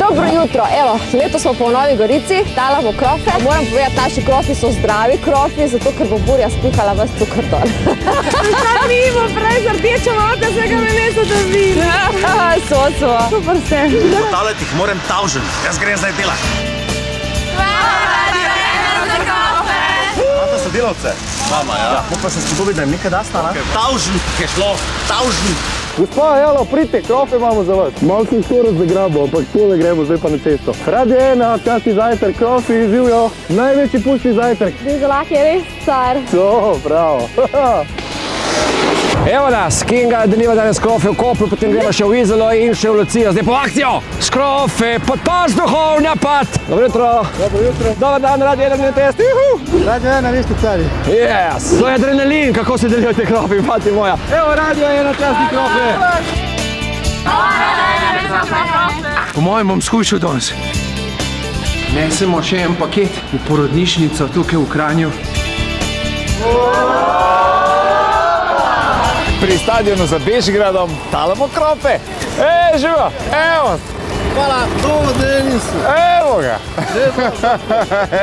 Dobro jutro, evo, letos smo pa v Novi Gorici, talamo krofe. Moram povedati, naši krofi so zdravi krofi, zato ker bo Burja spihala vas cukor dol. Zdaj mimo, prej z rdečo moko, se ga me neso dobi. So. Super ste. Postavljati jih moram tavžen, jaz grem zdaj delat. Imate sodelavce? Mama, ja. Moram pa se spodobiti, da jim nekaj dasta, ne? Tavžen je šlo, tavžen. Gospa, jalo, pridite, krofe imamo za vas. Malo sem skoraj zagrabil, ampak tole gremo zdaj pa na cesto. Radio 1, časti zajtrk, krofi, živjo, največji pusti zajtrk. Deželah je res car. To, bravo. Evo nas, Kinga deliva danes krofe v Kopru, potem gremo še v Izolo in še v Lucijo. Zdaj po akcijo! Škrofe, podpast duhov, napad! Dobro jutro! Dobro jutro. Dobar dan, Radio 1 test, juhu! Radio 1, vi ste cari. Yes! To je adrenalin, kako se delijo te krofe, mati moja. Evo Radio 1, časti krofe! Po mojem bom skušal danes. Nesemo še en paket v porodnišnico tukaj v Kranju. Pri stadionu za Bežigradom talamo krofe. Živo, evo. Hvala. To, Denis. Evo ga.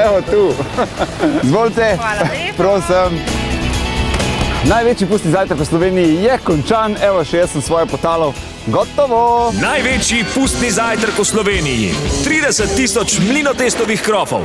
Evo tu. Zvolite. Hvala lepo. Prosim. Največji pusti zajtrk v Sloveniji je končan. Evo, še jaz sem svoje potalal. Gotovo. Največji pustni zajtrk v Sloveniji. 30 000 mlinotestovih krofov.